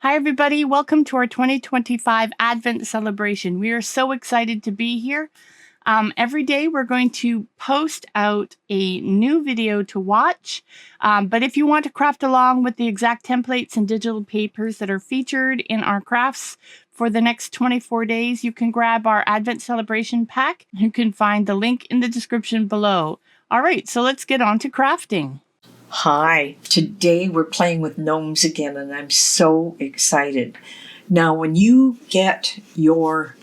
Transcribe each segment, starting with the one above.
Hi, everybody. Welcome to our 2025 Advent celebration. We are so excited to be here. Every day we're going to post out a new video to watch. But if you want to craft along with the exact templates and digital papers that are featured in our crafts for the next 24 days, you can grab our Advent celebration pack. You can find the link in the description below. All right, so let's get on to crafting. Hi, today we're playing with gnomes again and I'm so excited. Now when you get your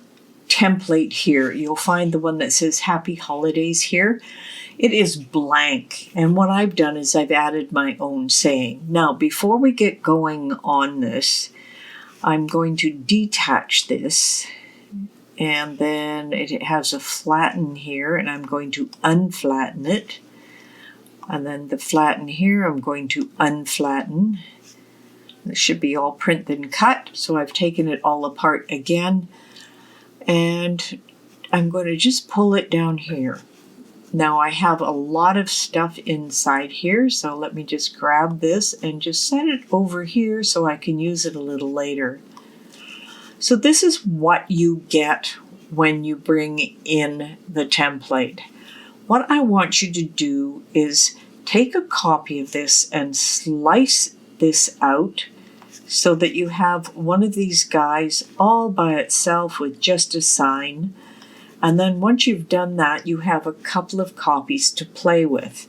template here, you'll find the one that says Happy Holidays here. It is blank, and what I've done is I've added my own saying. Now before we get going on this, I'm going to detach this, and then it has a flatten here and I'm going to unflatten it. And then the flatten here, I'm going to unflatten. This should be all print then cut. So I've taken it all apart again. And I'm going to just pull it down here. Now I have a lot of stuff inside here. So let me just grab this and just set it over here so I can use it a little later. So this is what you get when you bring in the template. What I want you to do is take a copy of this and slice this out so that you have one of these guys all by itself with just a sign. And then once you've done that, you have a couple of copies to play with.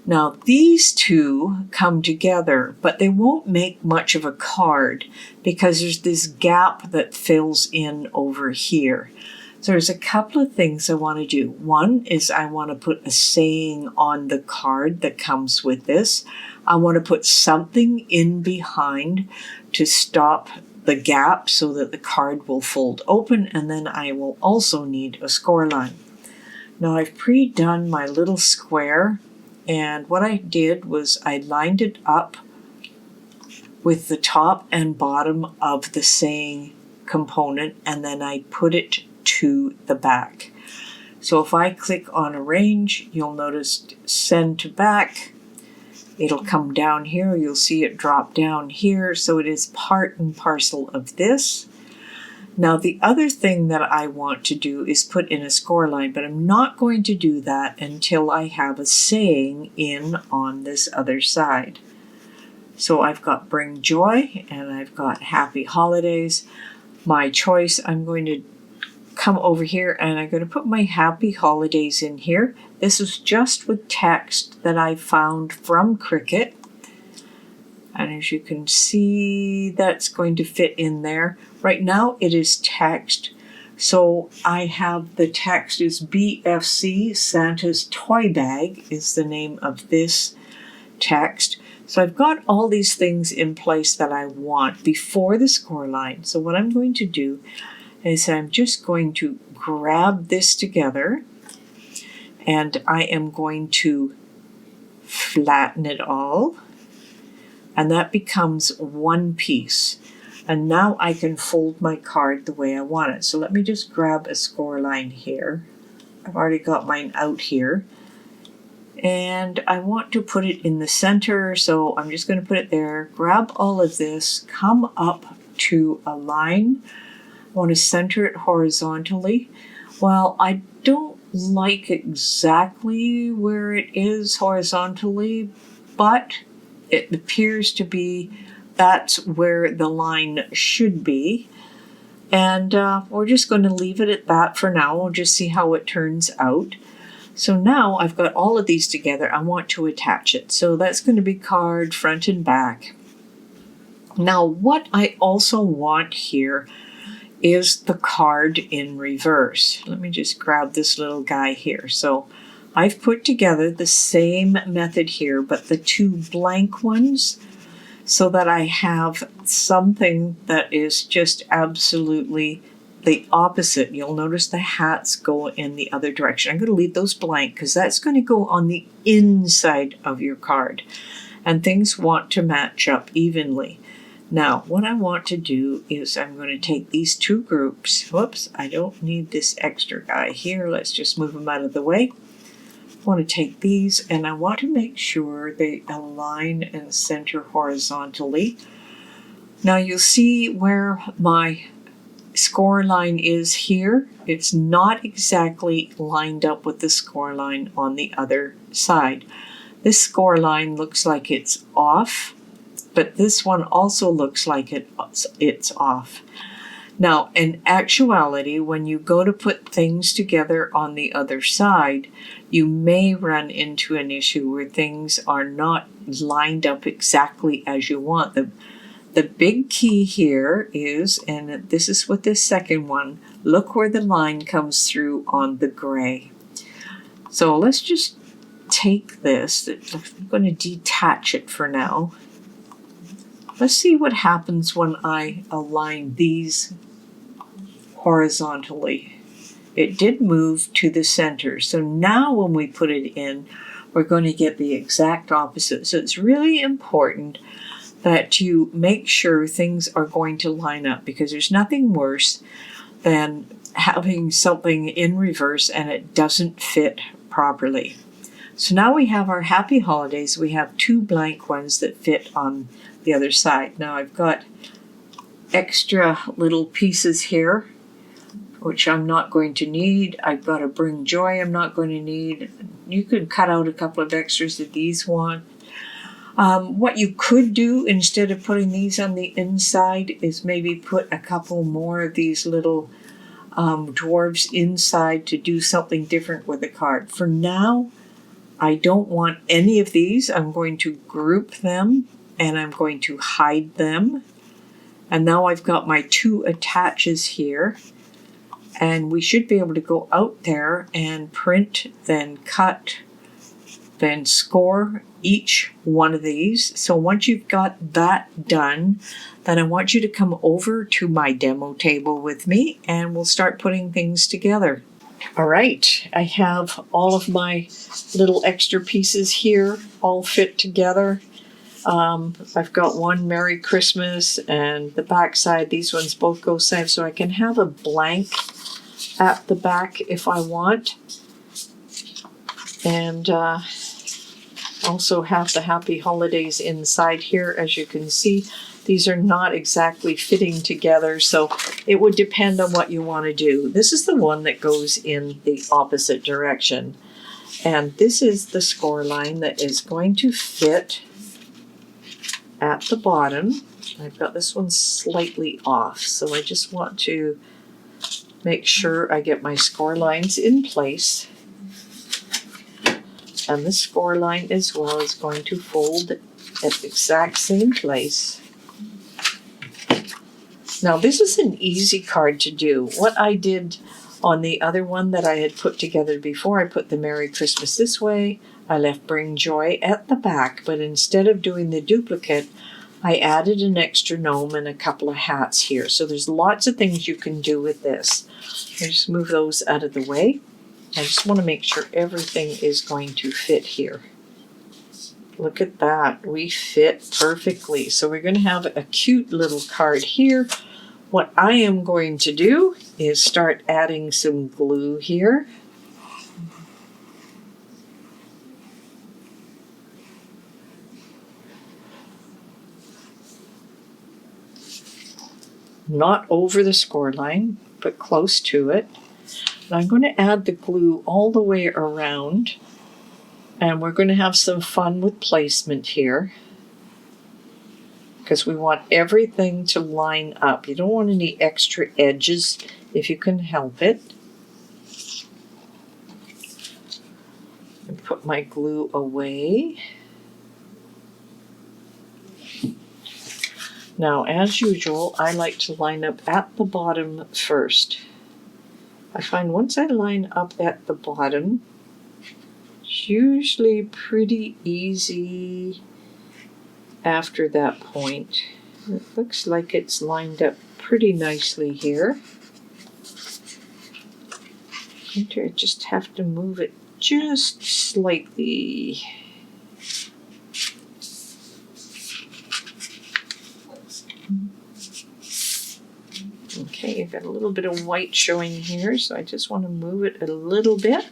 Now these two come together, but they won't make much of a card because there's this gap that fills in over here. So there's a couple of things I want to do. One is I want to put a saying on the card that comes with this. I want to put something in behind to stop the gap so that the card will fold open, and then I will also need a score line. Now I've pre-done my little square, and what I did was I lined it up with the top and bottom of the saying component, and then I put it to the back. So if I click on arrange, you'll notice send to back. It'll come down here. You'll see it drop down here. So it is part and parcel of this. Now the other thing that I want to do is put in a score line, but I'm not going to do that until I have a saying in on this other side. So I've got bring joy and I've got happy holidays. My choice, I'm going to come over here and I'm going to put my happy holidays in here. This is just with text that I found from Cricut. And as you can see, that's going to fit in there. Right now it is text. So I have the text is BFC, Santa's Toy Bag is the name of this text. So I've got all these things in place that I want before the score line. So what I'm going to do is I'm just going to grab this together and I am going to flatten it all, and that becomes one piece. And now I can fold my card the way I want it. So let me just grab a score line here. I've already got mine out here. And I want to put it in the center, so I'm just going to put it there. Grab all of this, come up to a line. I want to center it horizontally. Well, I don't like exactly where it is horizontally, but it appears to be that's where the line should be. And we're just going to leave it at that for now. We'll just see how it turns out. So now I've got all of these together. I want to attach it. So that's going to be card front and back. Now what I also want here is the card in reverse. Let me just grab this little guy here. So I've put together the same method here, but the two blank ones, so that I have something that is just absolutely the opposite. You'll notice the hats go in the other direction. I'm going to leave those blank because that's going to go on the inside of your card, and things want to match up evenly. Now, what I want to do is I'm going to take these two groups. Whoops, I don't need this extra guy here. Let's just move them out of the way. I want to take these and I want to make sure they align and center horizontally. Now you'll see where my score line is here. It's not exactly lined up with the score line on the other side. This score line looks like it's off, but this one also looks like it's off. Now, in actuality, when you go to put things together on the other side, you may run into an issue where things are not lined up exactly as you want them. The big key here is, and this is with this second one, look where the line comes through on the gray. So let's just take this. I'm going to detach it for now. Let's see what happens when I align these horizontally. It did move to the center. So now when we put it in, we're going to get the exact opposite. So it's really important that you make sure things are going to line up, because there's nothing worse than having something in reverse and it doesn't fit properly. So now we have our happy holidays. We have two blank ones that fit on the other side. Now I've got extra little pieces here, which I'm not going to need. I've got a bring joy I'm not going to need. You could cut out a couple of extras that these want. What you could do instead of putting these on the inside is maybe put a couple more of these little dwarves inside to do something different with the card. For now, I don't want any of these. I'm going to group them and I'm going to hide them. And now I've got my two attaches here. And we should be able to go out there and print, then cut, then score each one of these. So once you've got that done, then I want you to come over to my demo table with me and we'll start putting things together. All right, I have all of my little extra pieces here all fit together. I've got one Merry Christmas and the back side, these ones both go side, so I can have a blank at the back if I want. And also have the happy holidays inside here. As you can see, these are not exactly fitting together, so it would depend on what you want to do. This is the one that goes in the opposite direction. And this is the score line that is going to fit at the bottom. I've got this one slightly off, so I just want to make sure I get my score lines in place. And the score line as well is going to fold at the exact same place. Now this is an easy card to do. What I did on the other one that I had put together before, I put the Merry Christmas this way, I left Bring Joy at the back, but instead of doing the duplicate, I added an extra gnome and a couple of hats here. So there's lots of things you can do with this. I just move those out of the way. I just want to make sure everything is going to fit here. Look at that. We fit perfectly. So we're going to have a cute little card here. What I am going to do is start adding some glue here. Not over the score line, but close to it. I'm going to add the glue all the way around, and we're going to have some fun with placement here because we want everything to line up. You don't want any extra edges if you can help it. And put my glue away. Now, as usual, I like to line up at the bottom first. I find once I line up at the bottom, it's usually pretty easy after that point. It looks like it's lined up pretty nicely here. I just have to move it just slightly. Okay, you've got a little bit of white showing here, so I just want to move it a little bit.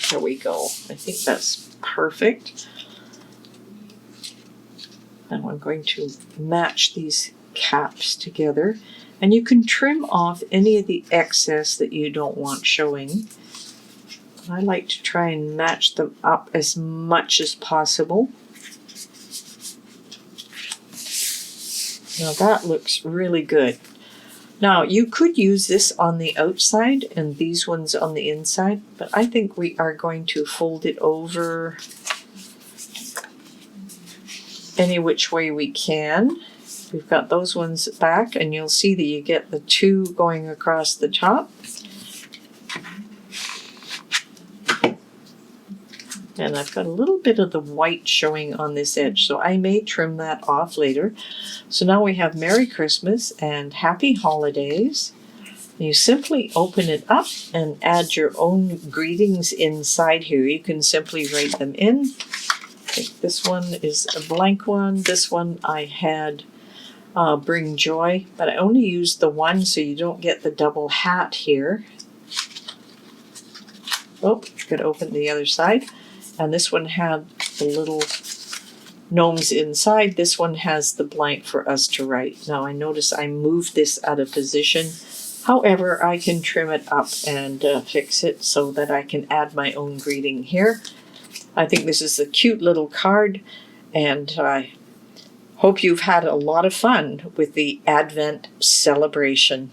There we go. I think that's perfect. Now I'm going to match these caps together. And you can trim off any of the excess that you don't want showing. I like to try and match them up as much as possible. Now that looks really good. Now you could use this on the outside and these ones on the inside, but I think we are going to fold it over any which way we can. We've got those ones back, and you'll see that you get the two going across the top. And I've got a little bit of the white showing on this edge, so I may trim that off later. So now we have Merry Christmas and Happy Holidays. You simply open it up and add your own greetings inside here. You can simply write them in. I think this one is a blank one. This one I had Bring Joy, but I only used the one so you don't get the double hat here. Oh, could open the other side. And this one had the little gnomes inside. This one has the blank for us to write. Now I notice I moved this out of position. However, I can trim it up and fix it so that I can add my own greeting here. I think this is a cute little card, and I hope you've had a lot of fun with the Advent celebration.